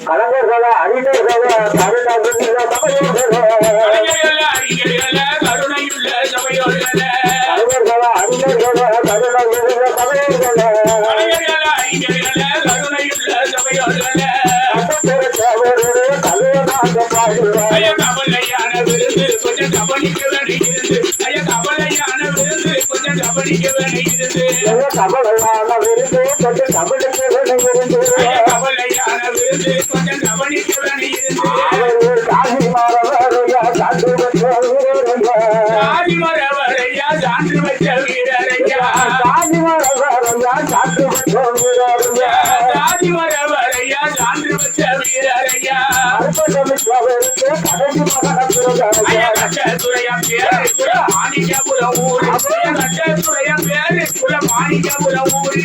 கலைஞர்கள அறிஞர்கள கருணையுள்ள சபையோர்களே கலைஞர்கள அறிஞர்கள கருணையுள்ள சபையோர்களே கவலையான விருந்து கொஞ்சம் கவனிக்க வேண்டியிருந்து கவலையான விருந்து கொஞ்சம் கவனிக்க வேண்டியிருந்து கவலையான விருந்து கொஞ்சம் கவனிக்க வேண்டியிருந்து கவலையான விருந்து கொஞ்சம் கவனிக்க வேண்டியிருந்து சாதிமரவரையா சான்று வச்ச வீரரையா சாதிமரவரையா சான்று வச்ச வீரரையா சாதிமரவரையா சான்று வச்ச வீரரையா கட்டத்துறையா பேரு குல மாணிக்கபுரம் ஊரு கட்டத்துறையா பேரு குல மாணிக்கபுரம் ஊரு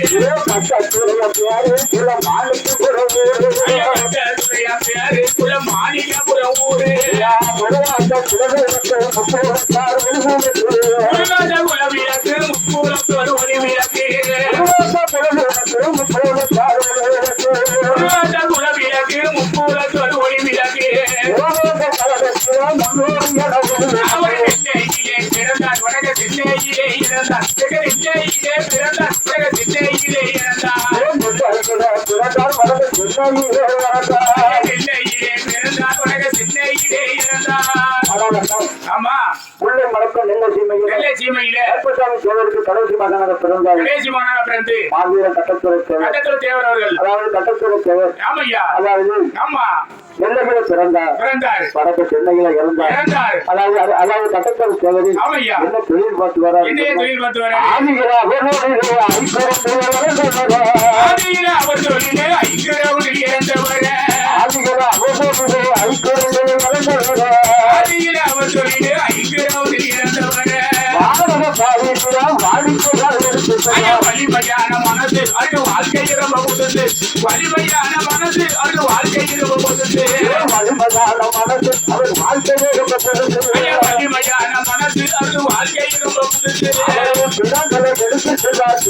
கட்டத்துறையா பேரு குல மாணிக்கபுரம் ஊரு கட்டத்துறையா பேரு குல மாணிக்கபுரம் ஊரு குலவிளக்கு முக்கூலத்தோடு ஒளி விளக்கு குலவிளக்கு முக்கூலத்தோடு ஒளி விளக்கு அவர் நெல்லையிலே பிறந்தார் வடக திண்ணையிலே இறந்தார் நெல்லையிலே பிறந்தார் வடக திண்ணையிலே இறந்தார் நெல்லையிலே பிறந்தார் வடக திண்ணையிலே இறந்தார். ஆமா உள்ளே மறக்க நெல்லை சீமையிலே தேவருக்கு கடைசி மகனாக பிறந்தார். கடைசி மகனாக பிறந்து மாவீரன் கட்டத்துறை தேவர் அவர்கள் அதாவது கட்டத்துறை தேவர் ஆமையா அதாவது ஆமா நெல்லையில பிறந்தார் வடக்கு சென்னையில இறந்தார். அதாவது கட்டத்துறை தேவரி என்ன தொழில் பார்த்து வர அவர் தொழிலே ஐக்கியரவுடில் இறந்தவர் அவர் தொழிலே ஐக்கியரவுடில் இறந்தவர் வலிமையான மனசு அது வாழ்க்கை ரொம்ப புதுசு வலிமையான மனசு அது வாழ்க்கை ரொம்ப புதுசு வலிமையான மனசு அவர் வாழ்க்கையே ரொம்ப புதுசு வலிமையான மனசு அது வாழ்க்கை ரொம்ப புதுசு பிணங்களை எடுத்து செல்வார்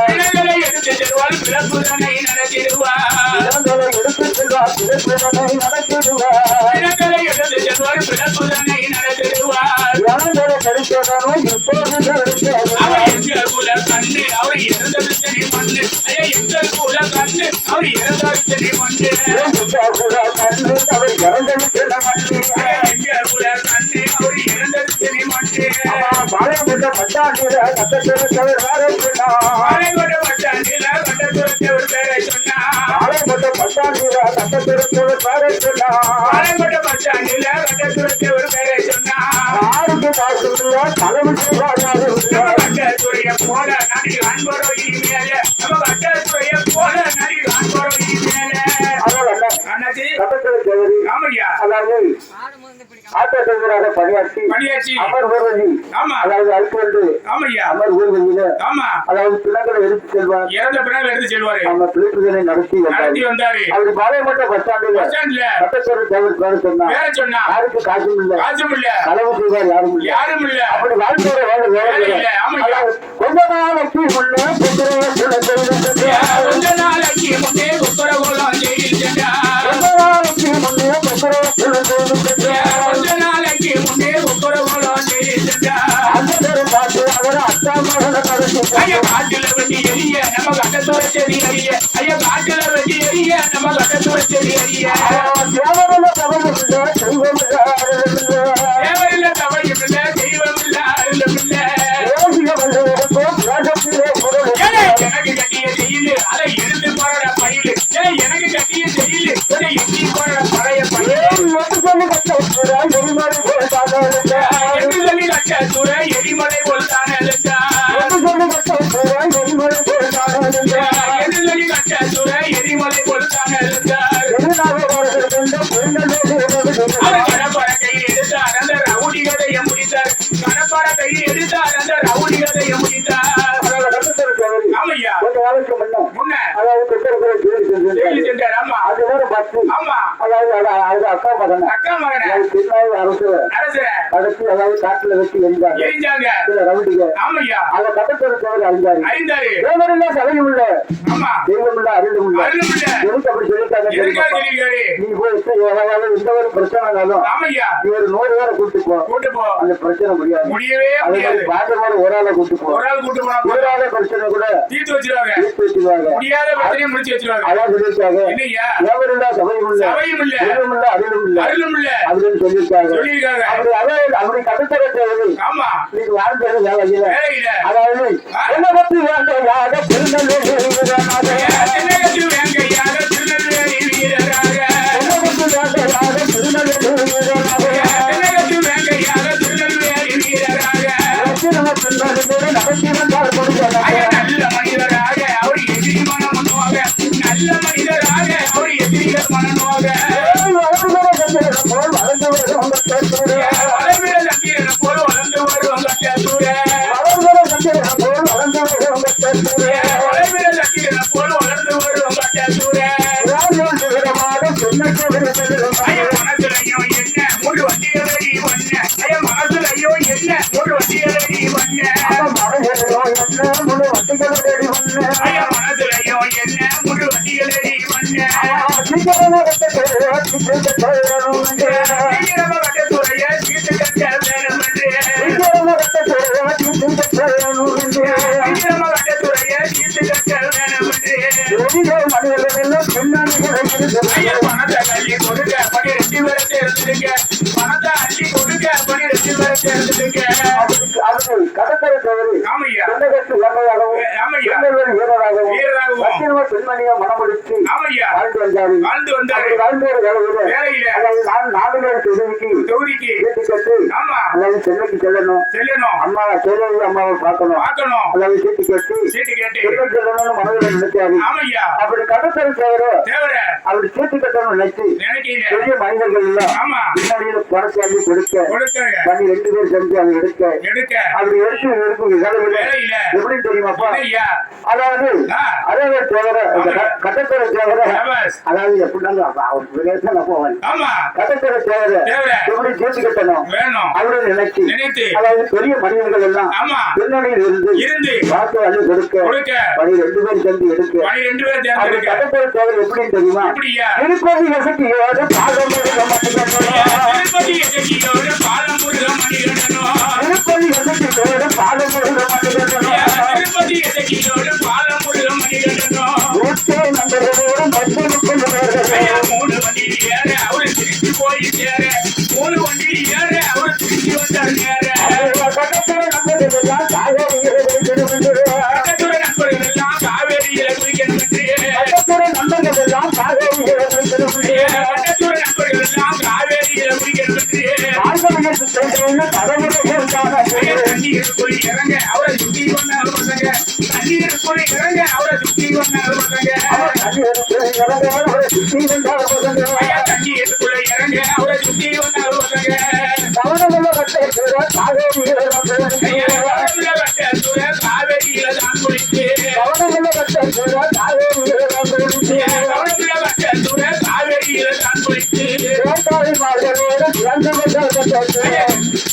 பிணங்களை எடுத்து செல்வார் பிறப்புதனை நடத்திடுவார் பிணங்களை எடுத்து செல்வார் பிறப்புதனை நடத்திடுவார் பிணங்களை எடுத்து செல்வார் பிறப்புதனை நடத்திடுவார் கிடைக்கிறதும் எப்போது அவர் எங்கள் குல கண்ணு அவர் இறந்தது சரி மண்ணு எங்கள் குல கண்ணு அவர் இறந்தது சரி மண்ணு அவர் இறந்தது சில மண்ணு எங்கள் குல கண்ணு அவர் இறந்தது சரி மண்ணு பாளையப்பட்ட பட்டாண்டில கட்டத்துறத்தவர் வேற சொன்னா பாளையப்பட்ட பட்டாண்டில கட்டத்துறத்தவர் பேரை சொன்னா பாளையப்பட்ட பட்டாண்டில கட்டத்துறத்தவர் வேற சொன்னா பாளையப்பட்ட பட்டாண்டில கட்டத்துறத்தவர் பேரை சொன்னா யாருக்கு காசு தலைமை கட்டத்துறைய போல நடி அன்பரோ இனிமேல நம்ம கட்டத்துறைய போல நடி அன்பரோ இனிமேல அண்ணாச்சி ஆமையா அதாவது ஆட்ட செய்வராக பணியாற்றி அமர் ஊர்வலி அதாவது அல்பண்டு அமர் ஊர்வலியில அதாவது பிணங்களை எடுத்து செல்வார் இறந்த பிணங்களை எடுத்து செல்வாரு நம்ம பிழைப்புதனை நடத்தி வந்தாரு அவர் பாளையப்பட்ட பஸ் ஸ்டாண்டில் கட்டச்சோறு தேவர் பேர சொன்னா யாருக்கு காசும் இல்ல களவு செய்வார் யாரும் இல்ல அப்படி வாழ்க்கையோட வேலை கொஞ்ச நாளைக்கு முன்னே கொஞ்ச நாளைக்கு முன்னே புத்தரகோலம் ஜெயிலில் சென்றார் கொஞ்ச நாளைக்கு முன்னே புத்தரகோலம் ஜெயிலில் சென்றார் காட்டுல வெட்டி எரிய நம்ம கட்டத்துறை செடி அறிய காட்டுல வெட்டி எரிய நம்ம கட்டத்துறை செடி அறிய தேவரில் தவையும் இல்ல தெய்வம் இல்ல அருளும் இல்ல எனக்கு கட்டிய செய்யுது அதை எடுத்து போற பயிலு எனக்கு கட்டிய செய்யுது அதை எட்டி போற பழைய பயிலு சொல்லி கட்டத்துறை எரிமலை போல் தானே சொல்லி கட்டத்துறை முன்ன அதாவது பெற்றோர்களை ஜெயிலு சென்றார். ஆமா அது நேரம் பார்த்து ஆமா அதாவது அது அக்கா மகன் அக்கா மகன திருநாள் அரசு அரசு கடைசி அதாவது காட்டுல வச்சு எரிஞ்சாங்க எரிஞ்சாங்க. சில ரவுடிங்க ஆமையா அந்த கட்டத்தொரு தேவர் அறிஞ்சாரு அறிந்தாரு. தேவரில்ல சபையும் இல்ல ஆமா தெய்வம் இல்ல அருளும் இல்ல அருளும் இல்ல. எதுக்கு அப்படி எதுக்காக சொல்லிட்டாங்க சொல்லிருக்காரு? நீ போய் எந்த ஒரு பிரச்சனைனாலும் ஆமையா நீ ஒரு 100 பேரை கூட்டு போ கூட்டு போ. அந்த பிரச்சனை முடியாது முடியவே அதே முடியாது. மாதிரி பாண்டவர் ஒரு ஆளை கூட்டு போ ஒரு ஆள் கூட்டு போனா இவராத பிரச்சனை கூட தீர்த்து வச்சிருவாங்க. தீர்த்து வச்சுருவாங்க முடியாத பிரச்சனையை முடிச்சு வச்சிருவாங்க. அதான் சொல்லியிருக்காங்க இல்லையா தேவரில்லா சபையும் இல்ல சபையும் இல்ல தெய்வம் இல்ல அருளும் இல்ல அருளும் இல்ல அப்படின்னு சொல்லியிருக்காங்க சொல்லியிருக்காங்க. அப்படி கட்டுத்தர தேவை ஆமா இன்னைக்கு வாழ்ந்தது வேலை இல்ல வேலையில அதாவது என்ன பத்தி வேண்டையாக திருநெல்வேலி தென்னகத்து வேங்கையாக திருநெல்வேலி வீரராக என்ன பத்தி வேண்டையாக திருநெல்வேலி தென்னகத்து வேங்கையாக திருநெல்வேலி வீரராக நடத்தி வந்தார் கொடுக்கிறார் நல்ல மனிதராக அவர் எதிரி மனம் பண்ணுவாங்க. நல்ல மனிதராக அவர் எதிரிகள் மனனுவாங்க. போல் வளர்ந்து வரும் வளர்பிற சத்திரனை போல வளர்ந்து வருவாங்க கேசூர. வளர்ந்து சந்திரன் போல் வளர்ந்து வரும் வளர்பிற சத்திரனை போல வளர்ந்து வருவாங்க கேசூர. ஐய மனசுலையும் என்ன மூன்று வண்டிகளடி வண்ண. ஐய மனசுலையும் என்ன மூன்று வண்டிகளடி வண்ண. ஐய மனசுலையும் என்ன மூன்று வண்டிகளடி வண்ண. சீக்கிரமா கட்டத்துறைய சீட்டு கட்ட வேணும் என்று. சீக்கிரமா கட்டத்துறைய சீட்டு கட்ட வேணும் என்று. ஐயா பணத்தை அள்ளி கொடுக்க பணி 2 பேரை சேர்ந்துடுங்க. பணத்தை அள்ளி கொடுக்க பணி 2 பேரை சேர்ந்துடுங்க. கடற்கரை தவறு ஆமையா ஆமையா வீரராகவும் பெண்மணியா மனமுடித்து ஆமையா வாழ்ந்து வந்தாரு வாழ்ந்து வந்தாரு. வாழ்ந்து வேலையில நான் 4 பேர் தொகுதிக்கு வீட்டு கட்டு ஆமா அதாவது சென்னைக்கு செல்லணும் செல்லணும். அம்மாவை செல்வது அம்மாவை பார்க்கணும் பார்க்கணும். அதாவது சீட்டு கட்டி சீட்டு கேட்டு செல்ல செல்லணும்னு மனதில் நினைச்சாரு ஆமையா அப்படி கடற்கரை தவிர தேவர அப்படி சீட்டு கட்டணும் நினைச்சு நினைக்கல. பெரிய மனிதர்கள் எல்லாம் ஆமா பின்னாடியில பணத்தை அள்ளி கொடுக்க கொடுக்காங்க பண்ணி 2 பேர் செஞ்சு அதை எடுக்க எடுக்க அப்படி எடுத்து இருக்கும் நிகழ்வுல வேலையில எப்படி தெரியுமாப்பா இல்லையா அதாவது அதே தவிர கடற்கரை தவிர சபாஸ். அதாவது எப்படினாலும் அவர் விளையாட்டு நான் போவேன் ஆமா கடற்கரை தவிர தேவர எப்படி சீட்டு கட்டணும் வேணும் அப்படின்னு நினைச்சு நினைத்து அதாவது பெரிய மனிதர்கள் எல்லாம் ஆமா பின்னணியில் இருந்து வாக்கு அள்ளி கொடுக்க கொடுக்க பணி 2 பேர் சேர்ந்து எடுக்க பணி 2 பேரை அப்படி தேர்ந்தெடுக்க. கடற்கரை தவிர எப்படின்னு தெரியுமா அப்படியா திருப்பதி வசதியோடு பாதம் திருப்பதி எசகியோடு பாலமுருக மணிகண்டனோ. திருப்பதி வசதியோடு பாதம் திருப்பதி எசகியோடு பாலமுருக மணிகண்டனோ. நண்பர்களோடு ஐயா 3 வண்டியில் ஏற அவரு திருச்சி போய் சேர. 3 வண்டியில் ஏற அவரு திருச்சி வந்தார் நேர. கடற்கரை நண்பர்கள் எல்லாம் பக்கத்துறை நண்பர்கள் எல்லாம் காவேரியில குளிக்கணும் என்று. கடற்கரை நண்பர்கள் எல்லாம் ஐயா, பக்கத்துறை நண்பர்கள் எல்லாம் காவேரியில குளிக்கணும் என்று. ஐயா தண்ணீருக்குள் இறங்க அவரை சுத்தி வந்தார் பசங்க. தண்ணீருக்குள் இறங்க அவரை சுத்தி வந்தார் பசங்க. ஐயா தண்ணீருக்குள்ள இறங்க அவரை சுத்தி வந்தார் பசங்க. ஐயா கவனமுள்ள கட்டத்துறை காவேரியில தான் குளித்து. கவனமுள்ள கட்டத்துறை காவேரியில தான் குளித்து. ஐயா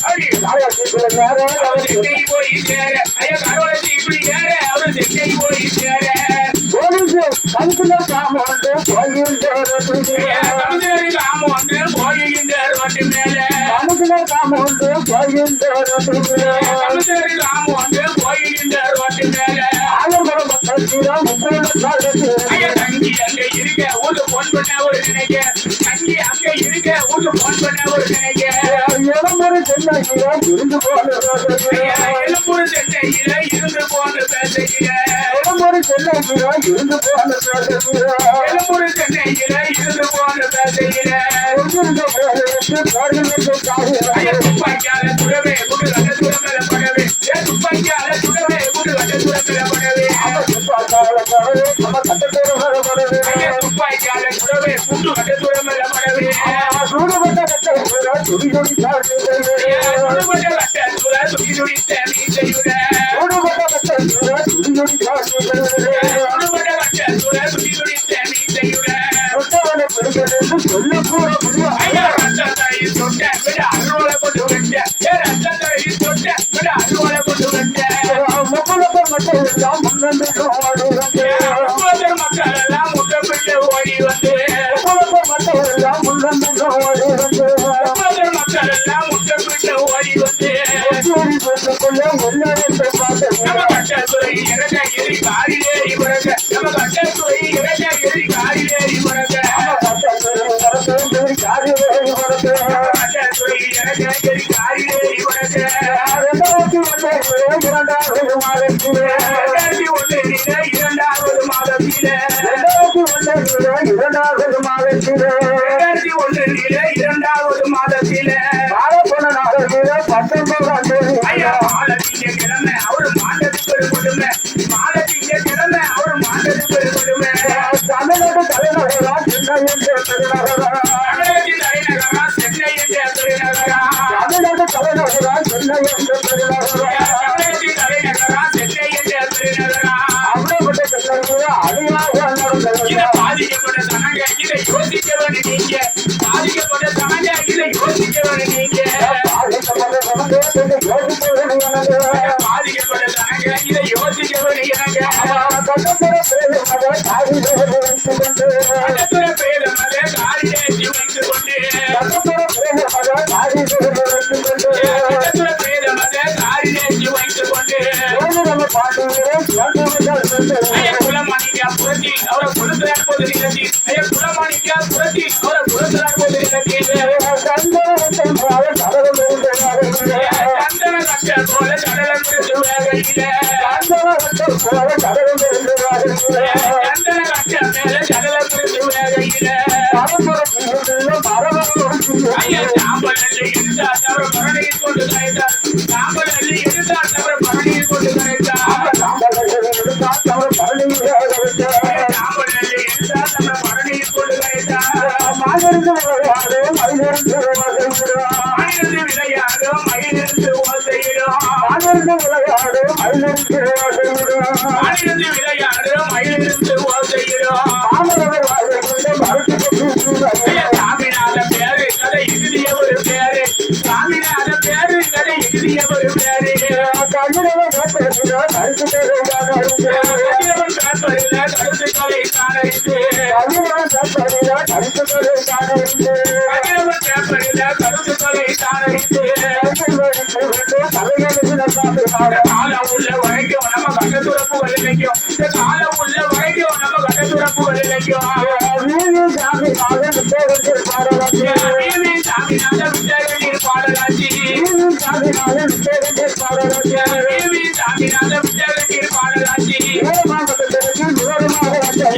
அப்படி அவர் சென்னை போய் சேர. ஐயா கருவளைச்சி இப்படி ஏற அவர் சென்னை போய் சேர. ஐயா கமிஷனரி காம வந்து போகின்றார் வண்டி மேல. கமிஷனரி காம வந்து போகின்றார் வண்டி மேல. ஐயா தங்கி அங்க இருக்க ஊரு போன் பண்ண ஒரு நினைக்க. தங்கி அங்க இருக்க ஊரு போன் பண்ண ஒரு நினைக்க. ஐயா எழும்பூர் சென்னையில இருந்து போன பேசையில. எழும்பூர் சென்னையில இருந்து போன பேசையில. ஐயா துப்பாக்கியால சுடவே குடு கட்ட சுடமேல படவே. துப்பாக்கியால சுடவே குடு கட்ட சுடமேல படவே. ஐயா துப்பாக்கியால சுடவே குடு கட்ட சுடமேல படவே. சுடுபட்ட கட்ட சுட துடி துடி மீசையுட. சுடுபட்ட கட்ட சுட துடி துடி வந்து மக்கள் எல்லாம் உள்ளம் ஓடி வந்து மக்கள் எல்லாம் முட்டமிட்டு ஓடி வந்து கொள்ள எல்லாரும் பார்த்தேன் நம்ம கட்டத்துறை இறங்க எரி காரிலேறி வரங்க நம்ம கட்டத்துறை இறங்க எரி காரிலேறி வரங்க கட்டத்துறை இறங்க எரி காரிலேறி வரங்க 2001 மாதத்திலே 2001 மாதத்திலே 2001 மாதத்திலே 2001 மாதத்திலே போன நாளிலே 19ஆம் தேதி ஐயா மாலத்திங்க கிழமை அவரு மாண்டதுக்கு ஒரு கொடுமை மாலத்திங்க கிழமை அவரு மாண்டதுக்கு ஒரு கொடுமை தமிழ்நாடு தலைநகரா சென்னை என்ற பெருநகரா தமிழகத்தின் தலைநகரா சென்னை என்ற பெருநகரா தமிழ்நாடு தலைநகரா சென்னை என்ற பெருநகரா தமிழகத்தின் தலைநகரா சென்னை என்ற பெருநகரா அப்படிப்பட்ட பெருநகரா அதிகமாக நடந்தது இதை பாதிக்கப்பட்ட சனங்க இதை யோசிக்க வேண்டிய நீங்க பாதிக்கப்பட்ட சனங்க இதை யோசிக்க வேண்டிய நீங்க பாதிக்கப்பட்ட சனங்க இதை யோசிக்க வேண்டிய கட்டத்துற பேதம் அதை காரிலேற்றி வைத்துக் கொண்டு கட்டத்துற பேதம் அதை காரிலேற்றி வைத்துக் கொண்டு குலமாணிக்கா புரட்சி அவரை கொடுக்கிறார் போது நிகழ்ச்சி குலமாணிக்கா புரட்சி அவரை கொடுக்கிறார் போது நிகழ்ச்சி சந்தன கட்ட போல கடலம் இருந்து வேகையில சந்தன கட்ட மேல கடலம் இருந்து வேகையில ஐயா சாம்பல் அள்ளி எடுத்தார் தவிர பரணியில் கொண்டு கரைத்தார் சாம்பல் அள்ளி எடுத்தார் தவிர பரணியில் கொண்டு கரைத்தார் சாம்பல் அள்ளி எடுத்தார் தவிர பரணியில் கொண்டு கரைத்தார் மாநிலத்து விளையாடும் மயிலிருந்து ஓசையிடும் மயிலிருந்து ஓசையிடும் சாமிநாத பேரு கதை எழுதிய ஒரு பேரு சாமிநாத பேரு கதை எழுதிய ஒரு பேரு கதிரவன் பேப்பரில் கருத்து கொலை காணறிந்து கதிரவன் பேப்பரில் கருத்து கொலை காணறிந்து காலம் உள்ள வரைக்கும் நம்ம கட்டத்துறப்புகள் இல்லைக்கும் காலம் உள்ள வரைக்கும் நம்ம கட்டத்துறப்புகள் இல்லைக்கும் சாமிநாத விட்டகத்தில் பாடலாட்சி சாமிநாத விட்டகத்தில் பாடலாட்சி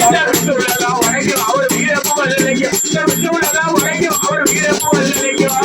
இந்த விட்டு உலகம் வரைக்கும் அவர் வீரப்புகள் இல்லைக்கும் இந்த விட்டு உலகம் வரைக்கும் அவர் வீரப்புகள் இல்லைக்கும்